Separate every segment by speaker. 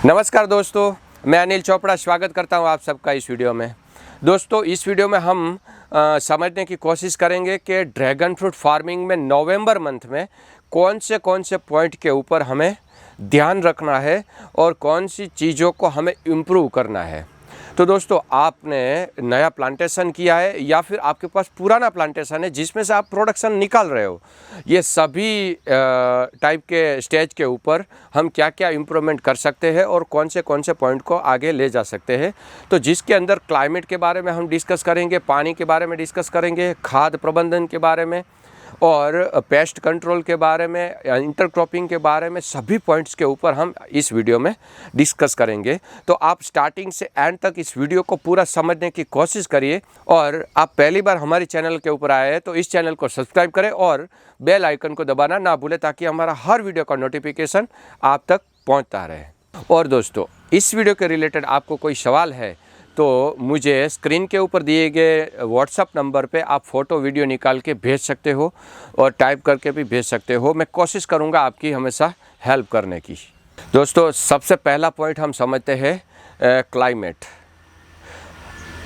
Speaker 1: नमस्कार दोस्तों, मैं अनिल चोपड़ा स्वागत करता हूं आप सबका इस वीडियो में। दोस्तों, इस वीडियो में हम समझने की कोशिश करेंगे कि ड्रैगन फ्रूट फार्मिंग में नवंबर मंथ में कौन से पॉइंट के ऊपर हमें ध्यान रखना है और कौन सी चीज़ों को हमें इम्प्रूव करना है। तो दोस्तों, आपने नया प्लांटेशन किया है या फिर आपके पास पुराना प्लांटेशन है जिसमें से आप प्रोडक्शन निकाल रहे हो, ये सभी टाइप के स्टेज के ऊपर हम क्या क्या इम्प्रूवमेंट कर सकते हैं और कौन से पॉइंट को आगे ले जा सकते हैं। तो जिसके अंदर क्लाइमेट के बारे में हम डिस्कस करेंगे, पानी के बारे में डिस्कस करेंगे, खाद प्रबंधन के बारे में और पेस्ट कंट्रोल के बारे में, इंटरक्रॉपिंग के बारे में, सभी पॉइंट्स के ऊपर हम इस वीडियो में डिस्कस करेंगे। तो आप स्टार्टिंग से एंड तक इस वीडियो को पूरा समझने की कोशिश करिए और आप पहली बार हमारे चैनल के ऊपर आए हैं तो इस चैनल को सब्सक्राइब करें और बेल आइकन को दबाना ना भूलें ताकि हमारा हर वीडियो का नोटिफिकेशन आप तक पहुंचता रहे। और दोस्तों, इस वीडियो के रिलेटेड आपको कोई सवाल है तो मुझे स्क्रीन के ऊपर दिए गए व्हाट्सअप नंबर पे आप फ़ोटो वीडियो निकाल के भेज सकते हो और टाइप करके भी भेज सकते हो। मैं कोशिश करूँगा आपकी हमेशा हेल्प करने की। दोस्तों, सबसे पहला पॉइंट हम समझते हैं क्लाइमेट।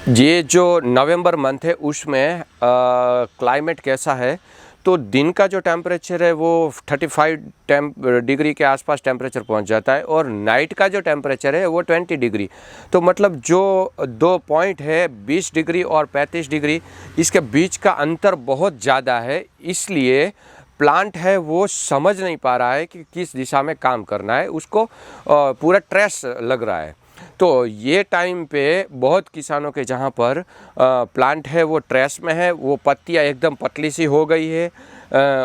Speaker 1: ये जो नवंबर मंथ है उसमें क्लाइमेट कैसा है, तो दिन का जो टेम्परेचर है वो 35 डिग्री के आसपास टेम्परेचर पहुंच जाता है और नाइट का जो टेम्परेचर है वो 20 डिग्री। तो मतलब जो दो पॉइंट है 20 डिग्री और 35 डिग्री, इसके बीच का अंतर बहुत ज़्यादा है। इसलिए प्लांट है वो समझ नहीं पा रहा है कि किस दिशा में काम करना है, उसको पूरा ट्रेस लग रहा है। तो ये टाइम पे बहुत किसानों के जहाँ पर प्लांट है वो ट्रेस में है, वो पत्तियाँ एकदम पतली सी हो गई है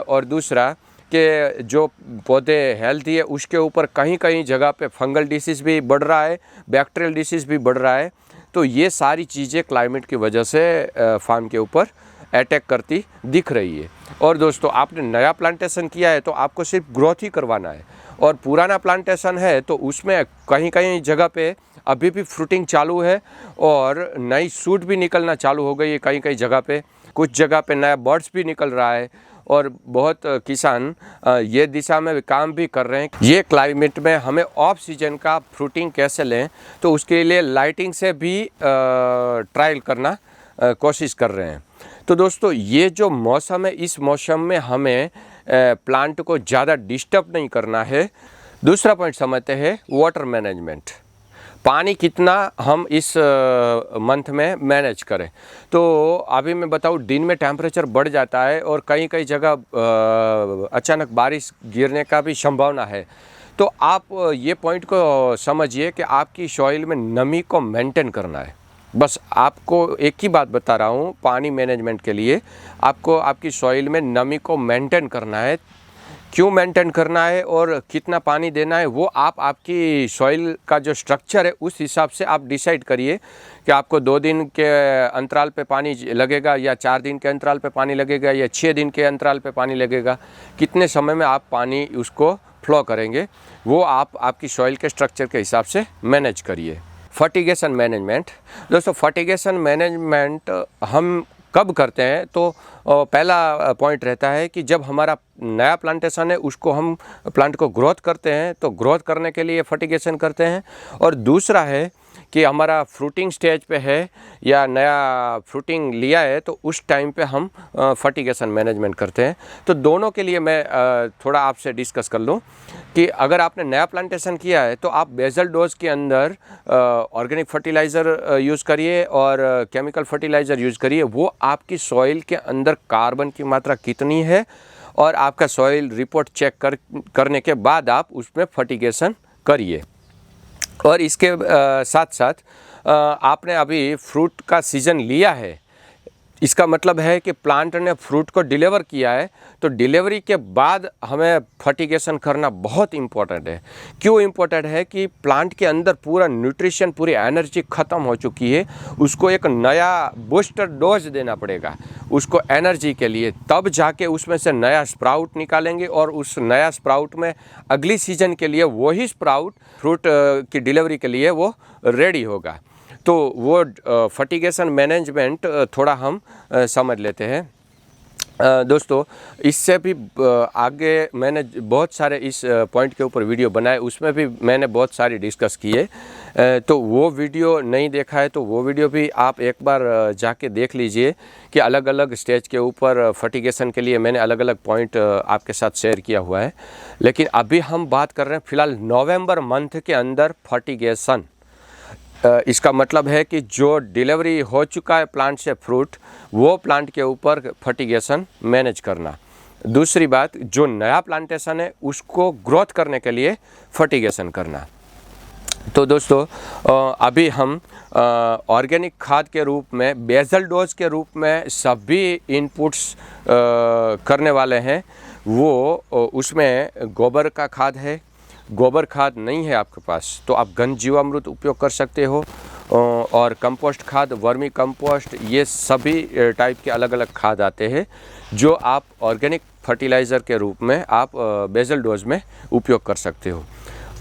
Speaker 1: और दूसरा कि जो पौधे हेल्थी है उसके ऊपर कहीं कहीं जगह पे फंगल डिसीज़ भी बढ़ रहा है, बैक्टीरियल डिसीज़ भी बढ़ रहा है। तो ये सारी चीज़ें क्लाइमेट की वजह से फार्म के ऊपर अटैक करती दिख रही है। और दोस्तों, आपने नया प्लांटेशन किया है तो आपको सिर्फ ग्रोथ ही करवाना है और पुराना प्लांटेशन है तो उसमें कहीं कहीं जगह पे अभी भी फ्रूटिंग चालू है और नई सूट भी निकलना चालू हो गई है। कहीं कहीं जगह पे, कुछ जगह पे नया बर्ड्स भी निकल रहा है और बहुत किसान ये दिशा में काम भी कर रहे हैं। ये क्लाइमेट में हमें ऑफ सीजन का फ्रूटिंग कैसे लें, तो उसके लिए लाइटिंग से भी ट्रायल करना कोशिश कर रहे हैं। तो दोस्तों, ये जो मौसम है, इस मौसम में हमें प्लांट को ज़्यादा डिस्टर्ब नहीं करना है। दूसरा पॉइंट समझते हैं वाटर मैनेजमेंट। पानी कितना हम इस मंथ में मैनेज करें। तो अभी मैं बताऊँ, दिन में टेम्परेचर बढ़ जाता है और कहीं कहीं जगह अचानक बारिश गिरने का भी संभावना है। तो आप ये पॉइंट को समझिए कि आपकी सॉइल में नमी को मेंटेन करना है। बस आपको एक ही बात बता रहा हूँ, पानी मैनेजमेंट के लिए आपको आपकी सॉइल में नमी को मेंटेन करना है। क्यों मेंटेन करना है और कितना पानी देना है, वो आप आपकी सॉइल का जो स्ट्रक्चर है उस हिसाब से आप डिसाइड करिए कि आपको 2 दिन के अंतराल पे पानी लगेगा या 4 दिन के अंतराल पे पानी लगेगा या 6 दिन के अंतराल पे पानी लगेगा। कितने समय में आप पानी उसको फ्लो करेंगे, वो आप आपकी सॉइल के स्ट्रक्चर के हिसाब से मैनेज करिए। Fertigation management. दोस्तों, फर्टिगेशन मैनेजमेंट हम कब करते हैं, तो पहला पॉइंट रहता है कि जब हमारा नया प्लांटेशन है उसको हम प्लांट को ग्रोथ करते हैं तो ग्रोथ करने के लिए फर्टिगेशन करते हैं। और दूसरा है कि हमारा फ्रूटिंग स्टेज पे है या नया फ्रूटिंग लिया है तो उस टाइम पे हम फर्टिगेशन मैनेजमेंट करते हैं। तो दोनों के लिए मैं थोड़ा आपसे डिस्कस कर लूँ कि अगर आपने नया प्लांटेशन किया है तो आप बेसल डोज के अंदर ऑर्गेनिक फर्टिलाइज़र यूज़ करिए और केमिकल फर्टिलाइज़र यूज़ करिए। वो आपकी सॉइल के अंदर कार्बन की मात्रा कितनी है और आपका सॉइल रिपोर्ट चेक करने के बाद आप उसमें फर्टिगेशन करिए। और इसके साथ साथ आपने अभी फ्रूट का सीज़न लिया है, इसका मतलब है कि प्लांट ने फ्रूट को डिलीवर किया है, तो डिलीवरी के बाद हमें फर्टिगेशन करना बहुत इम्पोर्टेंट है। क्यों इम्पोर्टेंट है कि प्लांट के अंदर पूरा न्यूट्रिशन, पूरी एनर्जी ख़त्म हो चुकी है, उसको एक नया बूस्टर डोज देना पड़ेगा उसको एनर्जी के लिए, तब जाके उसमें से नया स्प्राउट निकालेंगे और उस नया स्प्राउट में अगली सीजन के लिए वही स्प्राउट फ्रूट की डिलीवरी के लिए वो रेडी होगा। तो वो फर्टिगेशन मैनेजमेंट थोड़ा हम समझ लेते हैं। दोस्तों इससे भी आगे मैंने बहुत सारे इस पॉइंट के ऊपर वीडियो बनाए, उसमें भी मैंने बहुत सारी डिस्कस किए। तो वो वीडियो नहीं देखा है तो वो वीडियो भी आप एक बार जाके देख लीजिए कि अलग अलग स्टेज के ऊपर फर्टिगेशन के लिए मैंने अलग अलग पॉइंट आपके साथ शेयर किया हुआ है। लेकिन अभी हम बात कर रहे हैं फ़िलहाल नवंबर मंथ के अंदर फर्टिगेशन। इसका मतलब है कि जो डिलीवरी हो चुका है प्लांट से फ्रूट, वो प्लांट के ऊपर फर्टिगेशन मैनेज करना। दूसरी बात, जो नया प्लांटेशन है उसको ग्रोथ करने के लिए फर्टिगेशन करना। तो दोस्तों अभी हम ऑर्गेनिक खाद के रूप में, बेसल डोज के रूप में सभी इनपुट्स करने वाले हैं। वो उसमें गोबर का खाद है, गोबर खाद नहीं है आपके पास तो आप घन जीवामृत उपयोग कर सकते हो, और कंपोस्ट खाद, वर्मी कंपोस्ट, ये सभी टाइप के अलग अलग खाद आते हैं जो आप ऑर्गेनिक फर्टिलाइज़र के रूप में आप बेसल डोज में उपयोग कर सकते हो।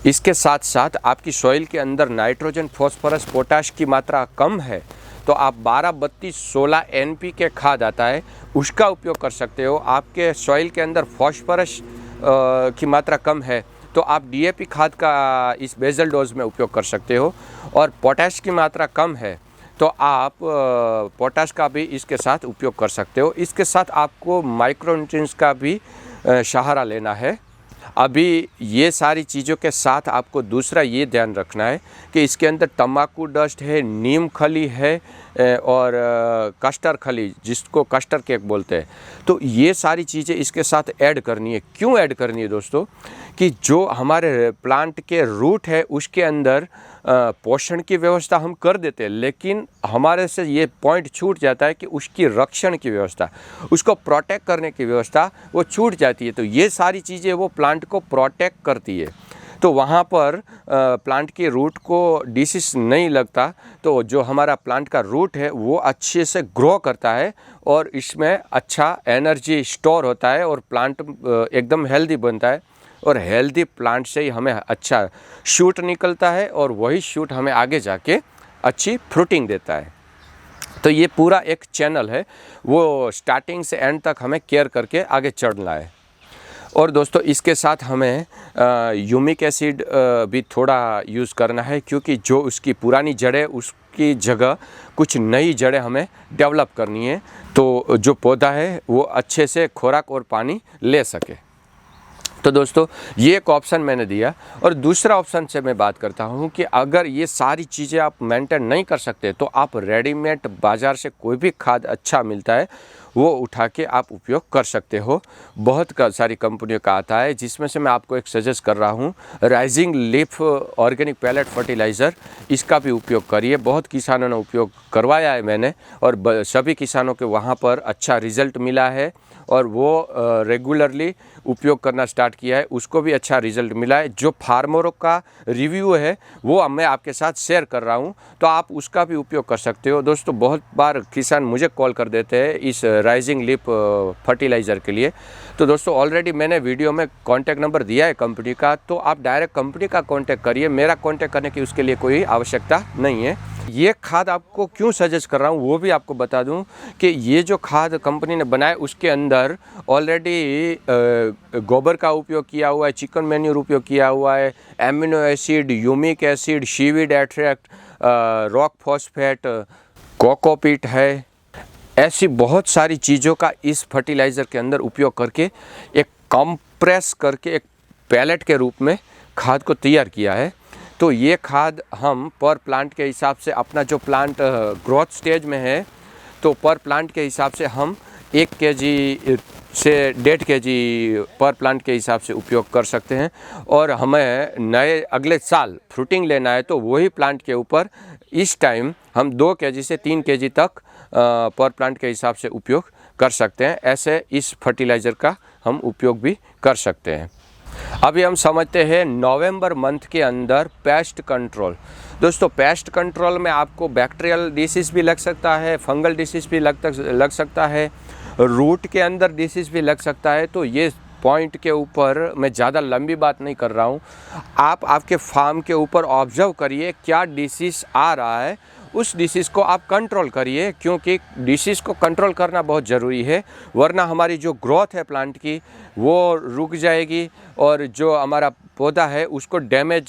Speaker 1: इसके साथ साथ आपकी सॉइल के अंदर नाइट्रोजन, फॉस्फोरस, पोटाश की मात्रा कम है तो आप 12-32-16 NPK खाद आता है उसका उपयोग कर सकते हो। आपके सॉइल के अंदर फॉस्फोरस की मात्रा कम है तो आप DAP खाद का इस बेसल डोज में उपयोग कर सकते हो। और पोटाश की मात्रा कम है तो आप पोटाश का भी इसके साथ उपयोग कर सकते हो। इसके साथ आपको माइक्रोन्यूट्रिएंट्स का भी सहारा लेना है। अभी ये सारी चीज़ों के साथ आपको दूसरा ये ध्यान रखना है कि इसके अंदर तंबाकू डस्ट है, नीम खली है और कस्टर खली, जिसको कस्टर केक बोलते हैं। तो ये सारी चीज़ें इसके साथ ऐड करनी है। क्यों ऐड करनी है दोस्तों? कि जो हमारे प्लांट के रूट है उसके अंदर पोषण की व्यवस्था हम कर देते हैं, लेकिन हमारे से ये पॉइंट छूट जाता है कि उसकी रक्षण की व्यवस्था, उसको प्रोटेक्ट करने की व्यवस्था वो छूट जाती है। तो ये सारी चीज़ें वो प्लांट को प्रोटेक्ट करती है। तो वहाँ पर प्लांट के रूट को डिसीज नहीं लगता, तो जो हमारा प्लांट का रूट है वो अच्छे से ग्रो करता है और इसमें अच्छा एनर्जी स्टोर होता है और प्लांट एकदम हेल्दी बनता है। और हेल्दी प्लांट से ही हमें अच्छा शूट निकलता है और वही शूट हमें आगे जाके अच्छी फ्रूटिंग देता है। तो ये पूरा एक चैनल है, वो स्टार्टिंग से एंड तक हमें केयर करके आगे चढ़ना है। और दोस्तों इसके साथ हमें ह्यूमिक एसिड भी थोड़ा यूज़ करना है, क्योंकि जो उसकी पुरानी जड़ें, उसकी जगह कुछ नई जड़ें हमें डेवलप करनी है, तो जो पौधा है वो अच्छे से खुराक और पानी ले सके। तो दोस्तों ये एक ऑप्शन मैंने दिया। और दूसरा ऑप्शन से मैं बात करता हूँ कि अगर ये सारी चीज़ें आप मेंटेन नहीं कर सकते तो आप रेडीमेड बाज़ार से कोई भी खाद अच्छा मिलता है वो उठा के आप उपयोग कर सकते हो। बहुत सारी कंपनियों का आता है, जिसमें से मैं आपको एक सजेस्ट कर रहा हूँ, rising leaf organic pellet fertilizer. इसका भी उपयोग करिए। बहुत किसानों ने उपयोग करवाया है मैंने, और सभी किसानों के वहाँ पर अच्छा रिज़ल्ट मिला है और वो रेगुलरली उपयोग करना स्टार्ट किया है, उसको भी अच्छा रिज़ल्ट मिला है। जो फार्मरों का रिव्यू है वो मैं आपके साथ शेयर कर रहा हूँ, तो आप उसका भी उपयोग कर सकते हो। दोस्तों बहुत बार किसान मुझे कॉल कर देते हैं इस राइजिंग लीफ फर्टिलाइज़र के लिए। तो दोस्तों ऑलरेडी मैंने वीडियो में कॉन्टैक्ट नंबर दिया है कंपनी का, तो आप डायरेक्ट कंपनी का कॉन्टैक्ट करिए, मेरा कॉन्टैक्ट करने की उसके लिए कोई आवश्यकता नहीं है। ये खाद आपको क्यों सजेस्ट कर रहा हूँ वो भी आपको बता दूँ कि ये जो खाद कंपनी ने बनाया उसके अंदर ऑलरेडी गोबर का उपयोग किया हुआ है, चिकन मैन्यूर उपयोग किया हुआ है, amino acid, humic acid, seaweed extract, rock phosphate, cocopeat है। ऐसी बहुत सारी चीज़ों का इस फर्टिलाइज़र के अंदर उपयोग करके एक कंप्रेस करके एक पैलेट के रूप में खाद को तैयार किया है। तो ये खाद हम पर प्लांट के हिसाब से, अपना जो प्लांट ग्रोथ स्टेज में है तो पर प्लांट के हिसाब से हम 1 kg से 1.5 kg पर प्लांट के हिसाब से उपयोग कर सकते हैं। और हमें नए अगले साल फ्रूटिंग लेना है तो वही प्लांट के ऊपर इस टाइम हम 2 kg से 3 kg तक पर प्लांट के हिसाब से उपयोग कर सकते हैं। ऐसे इस फर्टिलाइज़र का हम उपयोग भी कर सकते हैं। अभी हम समझते हैं नवंबर मंथ के अंदर पेस्ट कंट्रोल। दोस्तों पेस्ट कंट्रोल में आपको बैक्टीरियल डिसीज़ भी लग सकता है, फंगल डिसीज़ भी लग सकता है, रूट के अंदर डिसीज़ भी लग सकता है। तो ये पॉइंट के ऊपर मैं ज़्यादा लंबी बात नहीं कर रहा हूँ। आप आपके फार्म के ऊपर ऑब्जर्व करिए क्या डिसीज़ आ रहा है, उस डिसीज़ को आप कंट्रोल करिए, क्योंकि डिसीज़ को कंट्रोल करना बहुत ज़रूरी है, वरना हमारी जो ग्रोथ है प्लांट की वो रुक जाएगी और जो हमारा पौधा है उसको डैमेज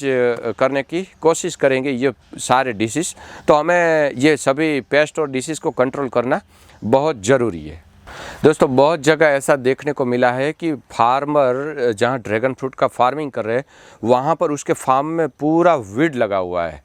Speaker 1: करने की कोशिश करेंगे ये सारे डिसीज़। तो हमें ये सभी पेस्ट और डिसीज़ को कंट्रोल करना बहुत ज़रूरी है। दोस्तों, बहुत जगह ऐसा देखने को मिला है कि फार्मर जहाँ ड्रैगन फ्रूट का फार्मिंग कर रहे हैं वहाँ पर उसके फार्म में पूरा वीड लगा हुआ है,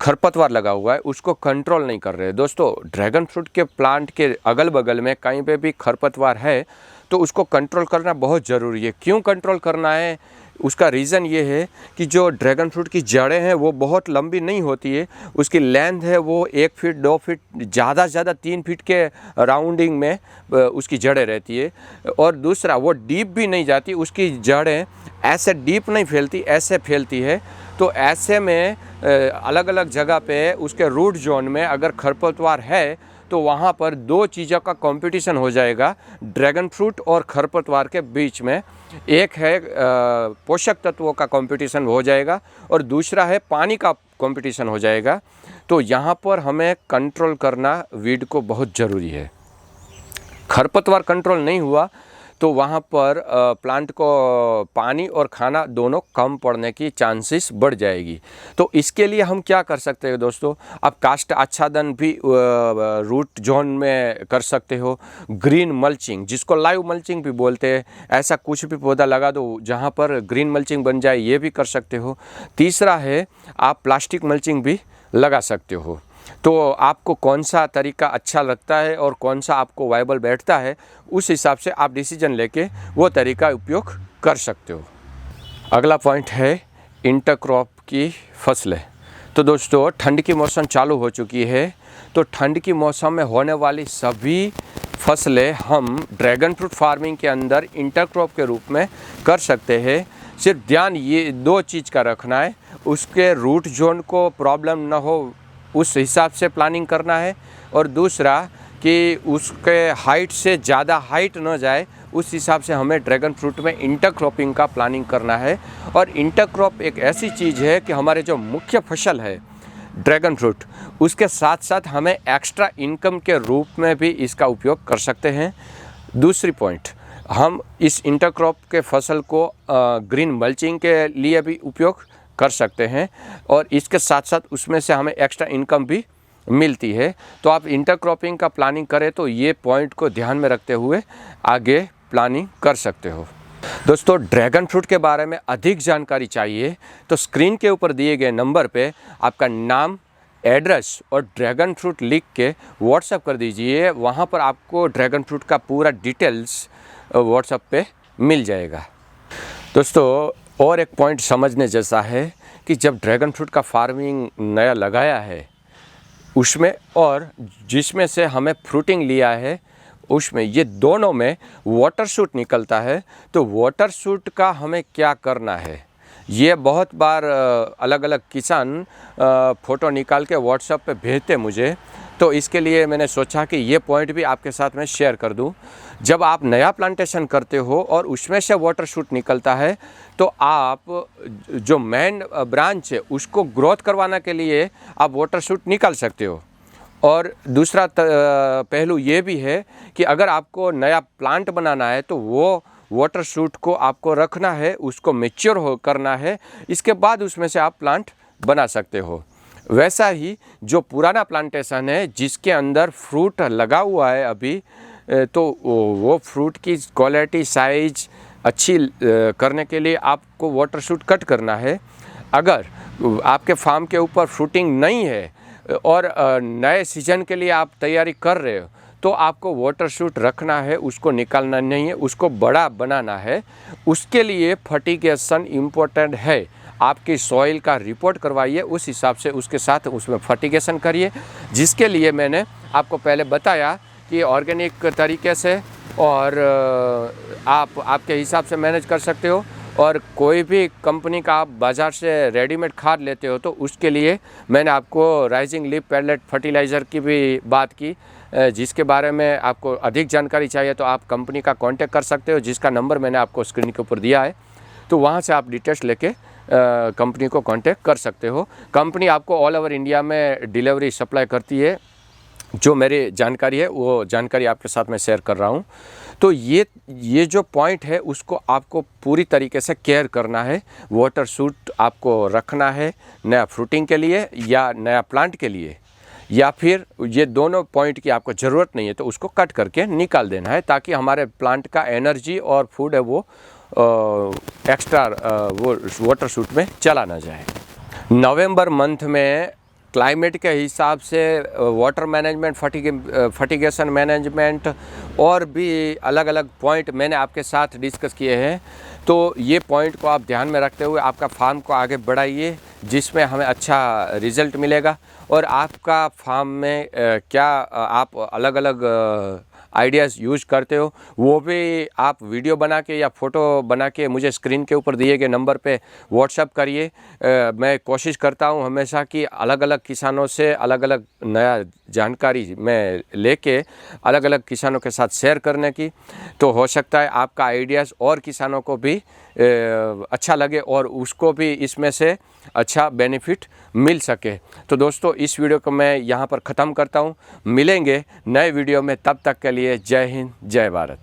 Speaker 1: खरपतवार लगा हुआ है, उसको कंट्रोल नहीं कर रहे। दोस्तों, ड्रैगन फ्रूट के प्लांट के अगल बगल में कहीं पे भी खरपतवार है तो उसको कंट्रोल करना बहुत ज़रूरी है। क्यों कंट्रोल करना है? उसका रीज़न ये है कि जो ड्रैगन फ्रूट की जड़ें हैं वो बहुत लंबी नहीं होती है, उसकी लेंथ है वो 1 फीट 2 फीट, ज़्यादा से ज़्यादा 3 फीट के राउंडिंग में उसकी जड़ें रहती है। और दूसरा, वो डीप भी नहीं जाती, उसकी जड़ें ऐसे डीप नहीं फैलती, ऐसे फैलती है। तो ऐसे में अलग अलग जगह पे उसके रूट जोन में अगर खरपतवार है तो वहाँ पर दो चीज़ों का कंपटीशन हो जाएगा ड्रैगन फ्रूट और खरपतवार के बीच में। एक है पोषक तत्वों का कंपटीशन हो जाएगा और दूसरा है पानी का कंपटीशन हो जाएगा। तो यहाँ पर हमें कंट्रोल करना वीड को बहुत ज़रूरी है। खरपतवार कंट्रोल नहीं हुआ तो वहाँ पर प्लांट को पानी और खाना दोनों कम पड़ने की चांसेस बढ़ जाएगी। तो इसके लिए हम क्या कर सकते हैं दोस्तों? आप कास्ट आच्छादन भी रूट जोन में कर सकते हो। ग्रीन मल्चिंग, जिसको लाइव मल्चिंग भी बोलते हैं, ऐसा कुछ भी पौधा लगा दो जहाँ पर ग्रीन मल्चिंग बन जाए, ये भी कर सकते हो। तीसरा है आप प्लास्टिक मल्चिंग भी लगा सकते हो। तो आपको कौन सा तरीका अच्छा लगता है और कौन सा आपको वायबल बैठता है, उस हिसाब से आप डिसीजन लेके वो तरीका उपयोग कर सकते हो। अगला पॉइंट है इंटरक्रॉप की फसलें। तो दोस्तों, ठंड की मौसम चालू हो चुकी है, तो ठंड की मौसम में होने वाली सभी फसलें हम ड्रैगन फ्रूट फार्मिंग के अंदर इंटरक्रॉप के रूप में कर सकते हैं। सिर्फ ध्यान ये दो चीज़ का रखना है, उसके रूट जोन को प्रॉब्लम ना हो उस हिसाब से प्लानिंग करना है, और दूसरा कि उसके हाइट से ज़्यादा हाइट न जाए, उस हिसाब से हमें ड्रैगन फ्रूट में इंटरक्रॉपिंग का प्लानिंग करना है। और इंटरक्रॉप एक ऐसी चीज़ है कि हमारे जो मुख्य फसल है ड्रैगन फ्रूट, उसके साथ साथ हमें एक्स्ट्रा इनकम के रूप में भी इसका उपयोग कर सकते हैं। दूसरी पॉइंट, हम इस इंटरक्रॉप के फसल को ग्रीन मल्चिंग के लिए भी उपयोग कर सकते हैं और इसके साथ साथ उसमें से हमें एक्स्ट्रा इनकम भी मिलती है। तो आप इंटरक्रॉपिंग का प्लानिंग करें तो ये पॉइंट को ध्यान में रखते हुए आगे प्लानिंग कर सकते हो। दोस्तों, ड्रैगन फ्रूट के बारे में अधिक जानकारी चाहिए तो स्क्रीन के ऊपर दिए गए नंबर पे आपका नाम, एड्रेस और ड्रैगन फ्रूट लिख के व्हाट्सएप कर दीजिए। वहाँ पर आपको ड्रैगन फ्रूट का पूरा डिटेल्स व्हाट्सएप पे मिल जाएगा। दोस्तों, और एक पॉइंट समझने जैसा है कि जब ड्रैगन फ्रूट का फार्मिंग नया लगाया है उसमें और जिसमें से हमें फ्रूटिंग लिया है उसमें, ये दोनों में वाटर शूट निकलता है। तो वाटर शूट का हमें क्या करना है, ये बहुत बार अलग अलग किसान फ़ोटो निकाल के व्हाट्सएप पे भेजते मुझे। तो इसके लिए मैंने सोचा कि ये पॉइंट भी आपके साथ में शेयर कर दूं। जब आप नया प्लांटेशन करते हो और उसमें से वाटर शूट निकलता है तो आप जो मेन ब्रांच है उसको ग्रोथ करवाने के लिए आप वाटर शूट निकाल सकते हो। और दूसरा पहलू ये भी है कि अगर आपको नया प्लांट बनाना है तो वो वाटर शूट को आपको रखना है, उसको मैच्योर करना है, इसके बाद उसमें से आप प्लांट बना सकते हो। वैसा ही जो पुराना प्लांटेशन है जिसके अंदर फ्रूट लगा हुआ है अभी, तो वो फ्रूट की क्वालिटी साइज अच्छी करने के लिए आपको वाटर शूट कट करना है। अगर आपके फार्म के ऊपर फ्रूटिंग नहीं है और नए सीजन के लिए आप तैयारी कर रहे हो तो आपको वाटर शूट रखना है, उसको निकालना नहीं है, उसको बड़ा बनाना है। उसके लिए फर्टिगेशन इम्पोर्टेंट है। आपकी सॉइल का रिपोर्ट करवाइए, उस हिसाब से उसके साथ उसमें फर्टिगेशन करिए, जिसके लिए मैंने आपको पहले बताया कि ऑर्गेनिक तरीके से और आप आपके हिसाब से मैनेज कर सकते हो। और कोई भी कंपनी का आप बाज़ार से रेडीमेड खाद लेते हो तो उसके लिए मैंने आपको राइजिंग लीफ पैलेट फर्टिलाइज़र की भी बात की, जिसके बारे में आपको अधिक जानकारी चाहिए तो आप कंपनी का कांटेक्ट कर सकते हो, जिसका नंबर मैंने आपको स्क्रीन के ऊपर दिया है। तो वहाँ से आप डिटेल्स लेके कंपनी को कांटेक्ट कर सकते हो। कंपनी आपको ऑल ओवर इंडिया में डिलीवरी सप्लाई करती है। जो मेरी जानकारी है वो जानकारी आपके साथ मैं शेयर कर रहा हूँ। तो ये जो पॉइंट है उसको आपको पूरी तरीके से केयर करना है। वाटर सूट आपको रखना है नया फ्रूटिंग के लिए या नया प्लांट के लिए, या फिर ये दोनों पॉइंट की आपको ज़रूरत नहीं है तो उसको कट करके निकाल देना है, ताकि हमारे प्लांट का एनर्जी और फूड है वो एक्स्ट्रा वो वाटर सूट में चला ना जाए। नवंबर मंथ में क्लाइमेट के हिसाब से वाटर मैनेजमेंट, फर्टिगेशन मैनेजमेंट और भी अलग अलग पॉइंट मैंने आपके साथ डिस्कस किए हैं। तो ये पॉइंट को आप ध्यान में रखते हुए आपका फार्म को आगे बढ़ाइए, जिसमें हमें अच्छा रिज़ल्ट मिलेगा। और आपका फार्म में क्या आप अलग अलग आइडियाज़ यूज़ करते हो वो भी आप वीडियो बना के या फ़ोटो बना के मुझे स्क्रीन के ऊपर दिए गए नंबर पे व्हाट्सएप करिए। मैं कोशिश करता हूँ हमेशा कि अलग अलग किसानों से अलग अलग नया जानकारी मैं लेके अलग अलग किसानों के साथ शेयर करने की। तो हो सकता है आपका आइडियाज़ और किसानों को भी अच्छा लगे और उसको भी इसमें से अच्छा बेनिफिट मिल सके। तो दोस्तों इस वीडियो को मैं यहाँ पर ख़त्म करता हूँ। मिलेंगे नए वीडियो में, तब तक के लिए जय हिंद, जय भारत।